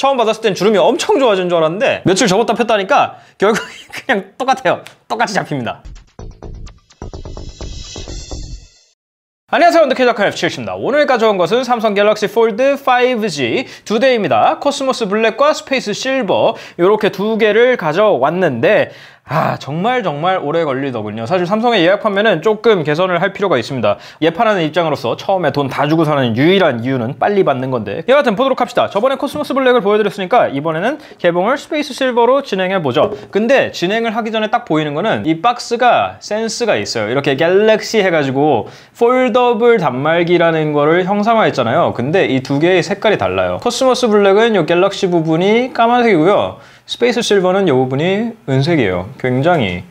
처음 받았을 땐 주름이 엄청 좋아진 줄 알았는데 며칠 접었다 폈다니까 결국 그냥 똑같아요. 똑같이 잡힙니다. 안녕하세요, 원더캐저카 F7입니다. 오늘 가져온 것은 삼성 갤럭시 폴드 5G 두 대입니다. 코스모스 블랙과 스페이스 실버 이렇게 두 개를 가져왔는데 정말 오래 걸리더군요. 사실 삼성의 예약 판매는 조금 개선을 할 필요가 있습니다. 예판하는 입장으로서 처음에 돈 다 주고 사는 유일한 이유는 빨리 받는 건데, 여하튼 보도록 합시다. 저번에 코스모스 블랙을 보여드렸으니까 이번에는 개봉을 스페이스 실버로 진행해보죠. 근데 진행을 하기 전에 딱 보이는 거는 이 박스가 센스가 있어요. 이렇게 갤럭시 해가지고 폴더블 단말기라는 거를 형상화했잖아요. 근데 이 두 개의 색깔이 달라요. 코스모스 블랙은 이 갤럭시 부분이 까만색이고요. 스페이스 실버는 이 부분이 은색이에요. 굉장히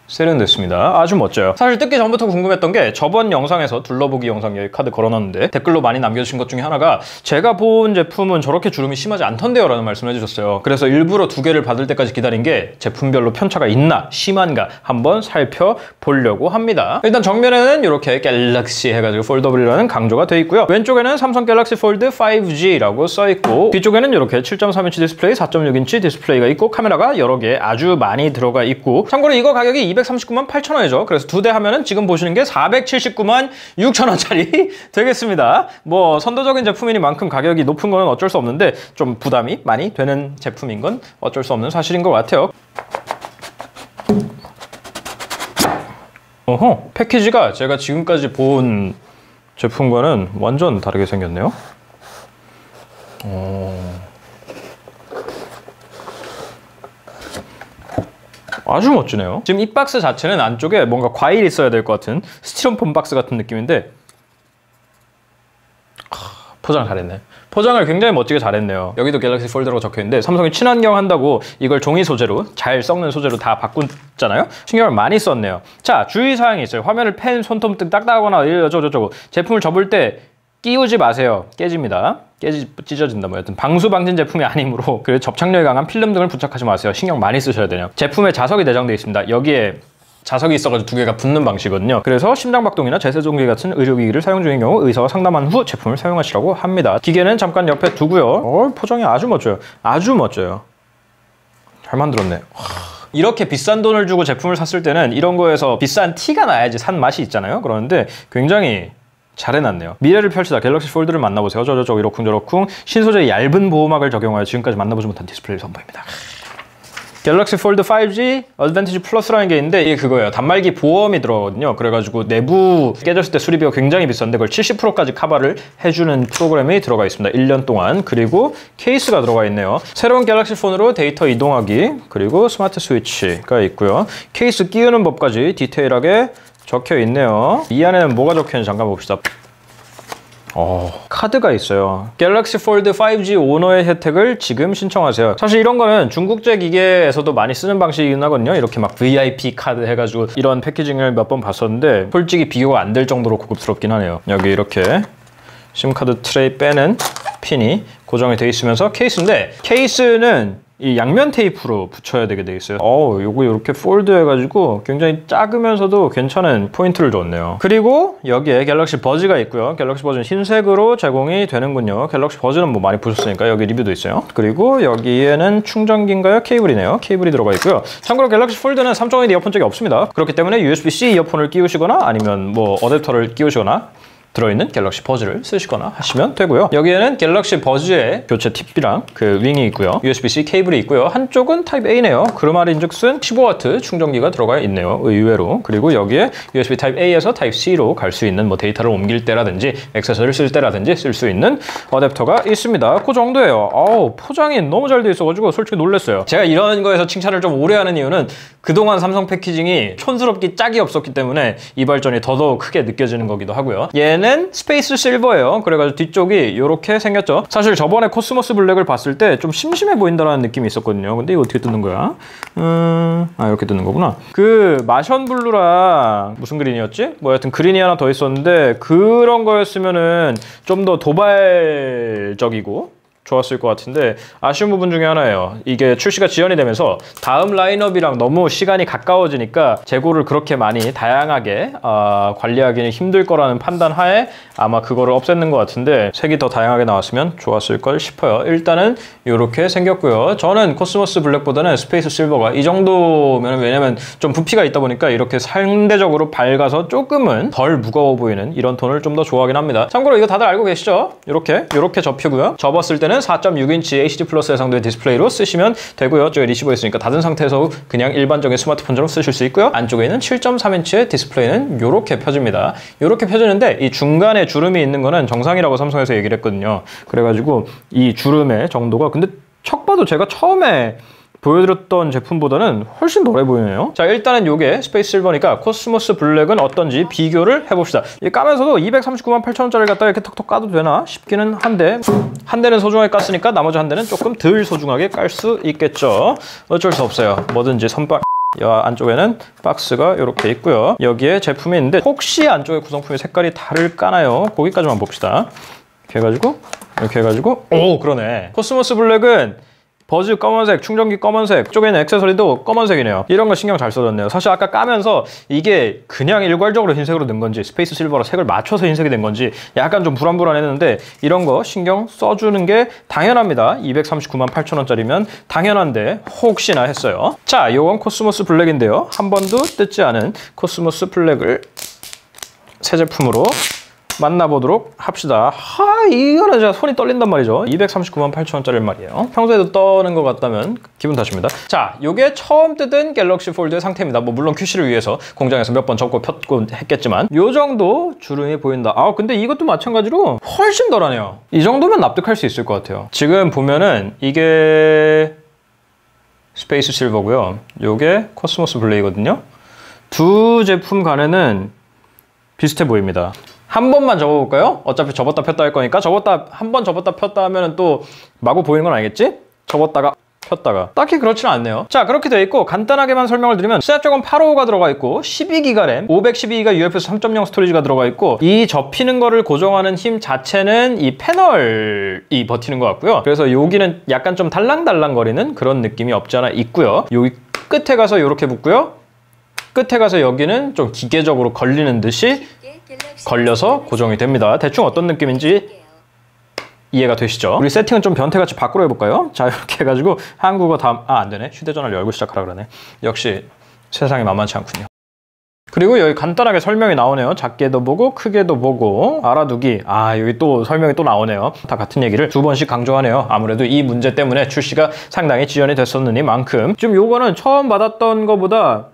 세련됐습니다. 아주 멋져요. 사실 뜯기 전부터 궁금했던 게 저번 영상에서 둘러보기 영상 여기 카드 걸어놨는데 댓글로 많이 남겨주신 것 중에 하나가 제가 본 제품은 저렇게 주름이 심하지 않던데요 라는 말씀을 해주셨어요. 그래서 일부러 두 개를 받을 때까지 기다린 게 제품별로 편차가 있나 심한가 한번 살펴보려고 합니다. 일단 정면에는 이렇게 갤럭시 해가지고 폴더블이라는 강조가 되어 있고요. 왼쪽에는 삼성 갤럭시 폴드 5G라고 써있고 뒤쪽에는 이렇게 7.3인치 디스플레이, 4.6인치 디스플레이가 있고 카메라가 여러 개 아주 많이 들어가 있고, 참고로 이거 가격이 239만 8천원이죠. 그래서 두 대 하면은 지금 보시는 게 479만 6천원짜리 되겠습니다. 뭐 선도적인 제품이니만큼 가격이 높은 거는 어쩔 수 없는데 좀 부담이 많이 되는 제품인 건 어쩔 수 없는 사실인 것 같아요. 패키지가 제가 지금까지 본 제품과는 완전 다르게 생겼네요. 아주 멋지네요. 지금 이 박스 자체는 안쪽에 뭔가 과일이 있어야 될 것 같은 스티로폼 박스 같은 느낌인데 포장 잘했네. 포장을 굉장히 멋지게 잘했네요. 여기도 갤럭시 폴드라고 적혀있는데 삼성이 친환경 한다고 이걸 종이 소재로, 잘 썩는 소재로 다 바꿨잖아요. 신경을 많이 썼네요. 자, 주의사항이 있어요. 화면을 펜, 손톱등 딱딱하거나 어쩌고저쩌고 제품을 접을 때 끼우지 마세요. 깨집니다. 찢어진다 뭐 여튼 방수 방진 제품이 아니므로 그 접착력이 강한 필름 등을 부착하지 마세요. 신경 많이 쓰셔야 돼요. 제품에 자석이 내장되어 있습니다. 여기에 자석이 있어가지고 두 개가 붙는 방식이거든요. 그래서 심장박동이나 제세종기 같은 의료기기를 사용 중인 경우 의사와 상담한 후 제품을 사용하시라고 합니다. 기계는 잠깐 옆에 두고요. 포장이 아주 멋져요. 아주 멋져요. 잘 만들었네. 이렇게 비싼 돈을 주고 제품을 샀을 때는 이런 거에서 비싼 티가 나야지 산 맛이 있잖아요. 그런데 굉장히 잘 해놨네요. 미래를 펼치다 갤럭시 폴드를 만나보세요. 저저저 이러쿵저러쿵 신소재의 얇은 보호막을 적용하여 지금까지 만나보지 못한 디스플레이를 선보입니다. 갤럭시 폴드 5G 어드밴티지 플러스라는 게 있는데 이게 그거예요. 단말기 보험이 들어가거든요. 그래가지고 내부 깨졌을 때 수리비가 굉장히 비싼데 그걸 70%까지 커버를 해주는 프로그램이 들어가 있습니다. 1년 동안. 그리고 케이스가 들어가 있네요. 새로운 갤럭시 폰으로 데이터 이동하기, 그리고 스마트 스위치가 있고요. 케이스 끼우는 법까지 디테일하게 적혀 있네요. 이 안에는 뭐가 적혀 있는지 잠깐 봅시다. 카드가 있어요. 갤럭시 폴드 5G 오너의 혜택을 지금 신청하세요. 사실 이런 거는 중국제 기계에서도 많이 쓰는 방식이긴 하거든요. 이렇게 막 VIP 카드 해가지고 이런 패키징을 몇 번 봤었는데 솔직히 비교가 안 될 정도로 고급스럽긴 하네요. 여기 이렇게 심카드 트레이 빼는 핀이 고정이 되어 있으면서 케이스인데, 케이스는 이 양면 테이프로 붙여야 되게 돼 있어요. 요거 이렇게 폴드 해가지고 굉장히 작으면서도 괜찮은 포인트를 줬네요. 그리고 여기에 갤럭시 버즈가 있고요. 갤럭시 버즈는 흰색으로 제공이 되는군요. 갤럭시 버즈는 뭐 많이 보셨으니까 여기 리뷰도 있어요. 그리고 여기에는 충전기인가요? 케이블이네요. 케이블이 들어가 있고요. 참고로 갤럭시 폴드는 3.1 이어폰 잭이 없습니다. 그렇기 때문에 USB-C 이어폰을 끼우시거나 아니면 뭐 어댑터를 끼우시거나 들어있는 갤럭시 버즈를 쓰시거나 하시면 되고요. 여기에는 갤럭시 버즈의 교체 팁이랑 그 윙이 있고요. USB-C 케이블이 있고요. 한쪽은 타입 A네요. 그 말인즉슨 15W 충전기가 들어가 있네요. 의외로. 그리고 여기에 USB 타입 A에서 타입 C로 갈 수 있는 뭐 데이터를 옮길 때라든지 액세서리를 쓸 때라든지 쓸 수 있는 어댑터가 있습니다. 그 정도예요. 포장이 너무 잘 돼 있어가지고 솔직히 놀랐어요. 제가 이런 거에서 칭찬을 좀 오래 하는 이유는 그동안 삼성 패키징이 촌스럽기 짝이 없었기 때문에 이 발전이 더더욱 크게 느껴지는 거기도 하고요. 얘는 스페이스 실버예요. 그래가지고 뒤쪽이 이렇게 생겼죠. 사실 저번에 코스모스 블랙을 봤을 때 좀 심심해 보인다는 느낌이 있었거든요. 근데 이거 어떻게 뜯는 거야? 이렇게 뜯는 거구나. 그 마션 블루랑 무슨 그린이었지? 뭐 여튼 그린이 하나 더 있었는데 그런 거였으면은 좀 더 도발적이고 좋았을 것 같은데 아쉬운 부분 중에 하나예요. 이게 출시가 지연이 되면서 다음 라인업이랑 너무 시간이 가까워지니까 재고를 그렇게 많이 다양하게 관리하기는 힘들 거라는 판단 하에 아마 그거를 없앴는 것 같은데 색이 더 다양하게 나왔으면 좋았을 걸 싶어요. 일단은 이렇게 생겼고요. 저는 코스모스 블랙보다는 스페이스 실버가 이 정도면, 왜냐면 좀 부피가 있다 보니까 이렇게 상대적으로 밝아서 조금은 덜 무거워 보이는 이런 톤을 좀 더 좋아하긴 합니다. 참고로 이거 다들 알고 계시죠? 이렇게 접히고요. 접었을 때는 4.6인치 HD 플러스 해상도의 디스플레이로 쓰시면 되고요. 저기 리시버 있으니까 닫은 상태에서 그냥 일반적인 스마트폰처럼 쓰실 수 있고요. 안쪽에 있는 7.3인치의 디스플레이는 이렇게 펴집니다. 이렇게 펴지는데 이 중간에 주름이 있는 거는 정상이라고 삼성에서 얘기를 했거든요. 그래가지고 이 주름의 정도가, 근데 척 봐도 제가 처음에 보여드렸던 제품보다는 훨씬 덜해 보이네요. 자, 일단은 요게 스페이스 실버니까 코스모스 블랙은 어떤지 비교를 해봅시다. 이 까면서도 239만 8천원짜리를 갖다가 이렇게 톡톡 까도 되나 싶기는 한데, 한 대는 소중하게 깠으니까 나머지 한 대는 조금 덜 소중하게 깔 수 있겠죠. 어쩔 수 없어요. 뭐든지 선박. 안쪽에는 박스가 이렇게 있고요. 여기에 제품이 있는데 혹시 안쪽에 구성품의 색깔이 다를까나요? 거기까지만 봅시다. 이렇게 해가지고 오, 그러네. 코스모스 블랙은 버즈 검은색, 충전기 검은색, 쪽에는 액세서리도 검은색이네요. 이런 거 신경 잘 써줬네요. 사실 아까 까면서 이게 그냥 일괄적으로 흰색으로 된 건지 스페이스 실버로 색을 맞춰서 흰색이 된 건지 약간 좀 불안불안했는데 이런 거 신경 써주는 게 당연합니다. 239만 8천원짜리면 당연한데 혹시나 했어요. 자, 요건 코스모스 블랙인데요. 한 번도 뜯지 않은 코스모스 블랙을 새 제품으로 만나보도록 합시다. 이거는 진짜 손이 떨린단 말이죠. 239만 8천원짜리 말이에요. 평소에도 떠는 것 같다면 기분 탓입니다. 자, 요게 처음 뜯은 갤럭시 폴드의 상태입니다. 뭐 물론 QC를 위해서 공장에서 몇 번 접고 폈고 했겠지만 요 정도 주름이 보인다. 근데 이것도 마찬가지로 훨씬 덜하네요. 이 정도면 납득할 수 있을 것 같아요. 지금 보면은 이게 스페이스 실버고요. 요게 코스모스 블랙이거든요. 두 제품 간에는 비슷해 보입니다. 한 번만 접어볼까요? 어차피 접었다 폈다 할 거니까 한 번 접었다 폈다 하면 또 마구 보이는 건 아니겠지? 접었다가 폈다가 딱히 그렇지는 않네요. 자, 그렇게 되어 있고 간단하게만 설명을 드리면 스냅드래곤 855가 들어가 있고 12기가 램, 512기가 UFS 3.0 스토리지가 들어가 있고 이 접히는 거를 고정하는 힘 자체는 이 패널이 버티는 것 같고요. 그래서 여기는 약간 좀 달랑달랑 거리는 그런 느낌이 없지 않아 있고요. 여기 끝에 가서 이렇게 붙고요. 끝에 가서 여기는 좀 기계적으로 걸리는 듯이 걸려서 고정이 됩니다. 대충 어떤 느낌인지 이해가 되시죠? 우리 세팅은 좀 변태같이 밖으로 해볼까요? 자, 이렇게 해가지고 한국어 다음 안 되네. 휴대전화를 열고 시작하라 그러네. 역시 세상이 만만치 않군요. 그리고 여기 간단하게 설명이 나오네요. 작게도 보고 크게도 보고 알아두기. 여기 또 설명이 또 나오네요. 다 같은 얘기를 두 번씩 강조하네요. 아무래도 이 문제 때문에 출시가 상당히 지연이 됐었느니만큼 지금 요거는 처음 받았던 거보다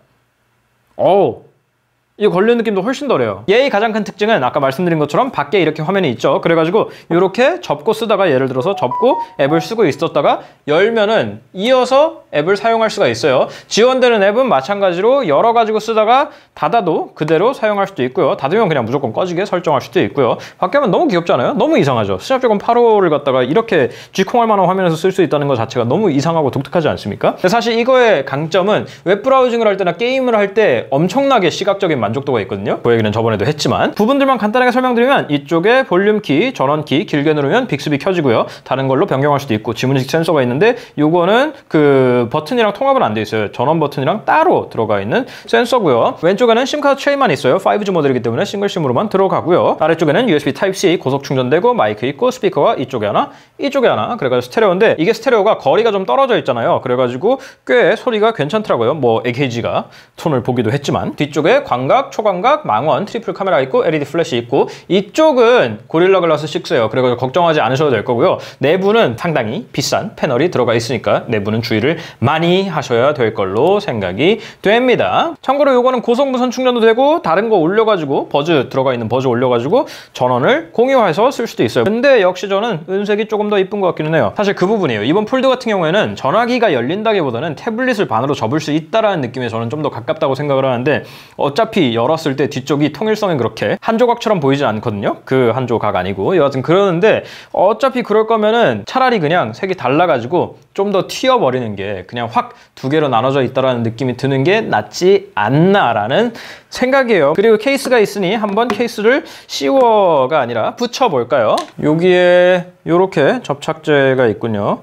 이 걸리는 느낌도 훨씬 덜해요. 얘의 가장 큰 특징은 아까 말씀드린 것처럼 밖에 이렇게 화면이 있죠. 그래가지고 이렇게 접고 쓰다가 예를 들어서 접고 앱을 쓰고 있었다가 열면은 이어서 앱을 사용할 수가 있어요. 지원되는 앱은 마찬가지로 열어가지고 쓰다가 닫아도 그대로 사용할 수도 있고요. 닫으면 그냥 무조건 꺼지게 설정할 수도 있고요. 밖에 하면 너무 귀엽지 않아요? 너무 이상하죠. 스냅드래곤 855를 갖다가 이렇게 쥐콩할 만한 화면에서 쓸 수 있다는 것 자체가 너무 이상하고 독특하지 않습니까? 사실 이거의 강점은 웹브라우징을 할 때나 게임을 할 때 엄청나게 시각적인 만족도가 있거든요. 그 얘기는 저번에도 했지만 부분들만 간단하게 설명드리면 이쪽에 볼륨키, 전원키 길게 누르면 빅스비 켜지고요. 다른 걸로 변경할 수도 있고 지문인식 센서가 있는데 요거는 그 버튼이랑 통합은 안 돼 있어요. 전원 버튼이랑 따로 들어가 있는 센서고요. 왼쪽에는 심카드 트레이만 있어요. 5G 모델이기 때문에 싱글심으로만 들어가고요. 아래쪽에는 USB Type-C 고속 충전되고 마이크 있고 스피커가 이쪽에 하나, 이쪽에 하나. 그래가지고 스테레오인데 이게 스테레오가 거리가 좀 떨어져 있잖아요. 그래가지고 꽤 소리가 괜찮더라고요. 뭐 AKG가 톤을 보기도 했지만 뒤쪽에 광각, 초광각, 망원, 트리플 카메라 있고 LED 플래시 있고 이쪽은 고릴라 글라스 6예요. 그래가지고 걱정하지 않으셔도 될 거고요. 내부는 상당히 비싼 패널이 들어가 있으니까 내부는 주의를 많이 하셔야 될 걸로 생각이 됩니다. 참고로 요거는 고속 무선 충전도 되고 다른 거 올려가지고 버즈 들어가 있는 버즈 올려가지고 전원을 공유해서 쓸 수도 있어요. 근데 역시 저는 은색이 조금 더 이쁜 것 같기는 해요. 사실 그 부분이에요. 이번 폴드 같은 경우에는 전화기가 열린다기보다는 태블릿을 반으로 접을 수 있다라는 느낌에 저는 좀 더 가깝다고 생각을 하는데 어차피 뒤쪽이 열었을 때 뒤쪽이 통일성이 그렇게 한 조각처럼 보이진 않거든요. 그 한 조각 아니고 여하튼 그러는데 어차피 그럴 거면은 차라리 그냥 색이 달라가지고 좀 더 튀어버리는 게 그냥 확 두 개로 나눠져 있다라는 느낌이 드는 게 낫지 않나라는 생각이에요. 그리고 케이스가 있으니 한번 케이스를 씌워가 아니라 붙여볼까요? 여기에 이렇게 접착제가 있군요.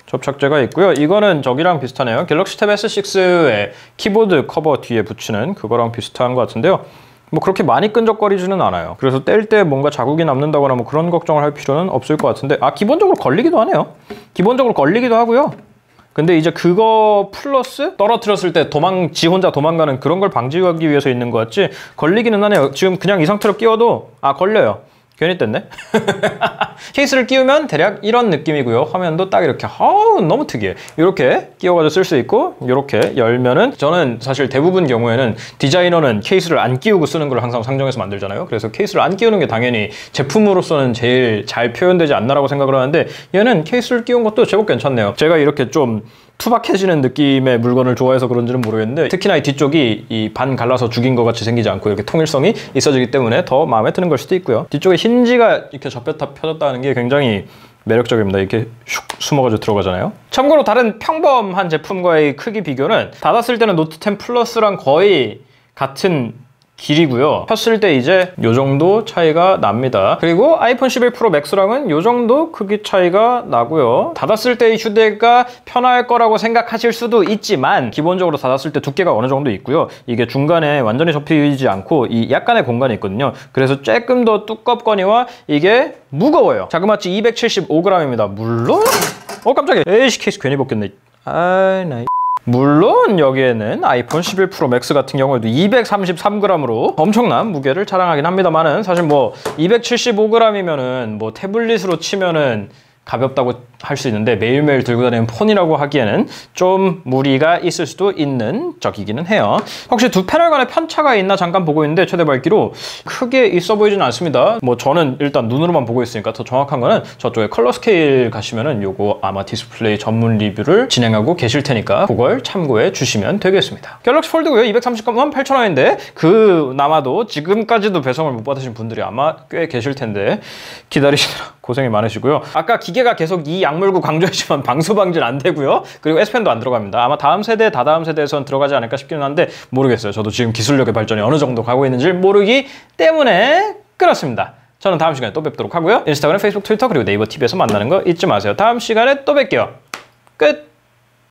접착제가 있고요. 이거는 저기랑 비슷하네요. 갤럭시 탭 S6의 키보드 커버 뒤에 붙이는 그거랑 비슷한 것 같은데요. 뭐 그렇게 많이 끈적거리지는 않아요. 그래서 뗄 때 뭔가 자국이 남는다거나 뭐 그런 걱정을 할 필요는 없을 것 같은데 기본적으로 걸리기도 하네요. 기본적으로 걸리기도 하고요. 근데 이제 그거 플러스 떨어뜨렸을 때 지 혼자 도망가는 그런 걸 방지하기 위해서 있는 것 같지 걸리기는 하네요. 지금 그냥 이 상태로 끼워도 걸려요. 괜히 뗐네. 케이스를 끼우면 대략 이런 느낌이고요. 화면도 딱 이렇게 너무 특이해. 이렇게 끼워가지고 쓸 수 있고 이렇게 열면은 저는 사실 대부분 경우에는 디자이너는 케이스를 안 끼우고 쓰는 걸 항상 상정해서 만들잖아요. 그래서 케이스를 안 끼우는 게 당연히 제품으로서는 제일 잘 표현되지 않나라고 생각을 하는데 얘는 케이스를 끼운 것도 제법 괜찮네요. 제가 이렇게 좀 투박해지는 느낌의 물건을 좋아해서 그런지는 모르겠는데 특히나 이 뒤쪽이 이 반 갈라서 죽인 것 같이 생기지 않고 이렇게 통일성이 있어지기 때문에 더 마음에 드는 걸 수도 있고요. 뒤쪽에 힌지가 이렇게 접혔다 펴졌다는 게 굉장히 매력적입니다. 이렇게 슉 숨어가지고 들어가잖아요. 참고로 다른 평범한 제품과의 크기 비교는 닫았을 때는 노트 10 플러스랑 거의 같은 길이고요. 폈을 때 이제 요 정도 차이가 납니다. 그리고 아이폰 11 프로 맥스랑은 요 정도 크기 차이가 나고요. 닫았을 때의 휴대가 편할 거라고 생각하실 수도 있지만 기본적으로 닫았을 때 두께가 어느 정도 있고요. 이게 중간에 완전히 접히지 않고 이 약간의 공간이 있거든요. 그래서 조금 더 두껍거니와 이게 무거워요. 자그마치 275g입니다. 물론 깜짝이야. 에이씨 케이스 괜히 벗겼네. 물론 여기에는 아이폰 11 프로 맥스 같은 경우에도 233g으로 엄청난 무게를 자랑하긴 합니다만은 사실 뭐 275g이면은 뭐 태블릿으로 치면은 가볍다고 할 수 있는데 매일매일 들고 다니는 폰이라고 하기에는 좀 무리가 있을 수도 있는 적이기는 해요. 혹시 두 패널 간에 편차가 있나 잠깐 보고 있는데 최대 밝기로 크게 있어 보이지는 않습니다. 뭐 저는 일단 눈으로만 보고 있으니까 더 정확한 거는 저쪽에 컬러 스케일 가시면은 요거 아마 디스플레이 전문 리뷰를 진행하고 계실 테니까 그걸 참고해 주시면 되겠습니다. 갤럭시 폴드고요. 238,000원인데 그나마도 지금까지도 배송을 못 받으신 분들이 아마 꽤 계실 텐데 기다리시느라 고생이 많으시고요. 아까 기계가 계속 이 약물고 강조했지만 방수 방지는 안 되고요. 그리고 S펜도 안 들어갑니다. 아마 다음 세대, 다다음 세대에선 들어가지 않을까 싶기는 한데 모르겠어요. 저도 지금 기술력의 발전이 어느 정도 가고 있는지 모르기 때문에 그렇습니다. 저는 다음 시간에 또 뵙도록 하고요. 인스타그램, 페이스북, 트위터 그리고 네이버 TV에서 만나는 거 잊지 마세요. 다음 시간에 또 뵐게요. 끝!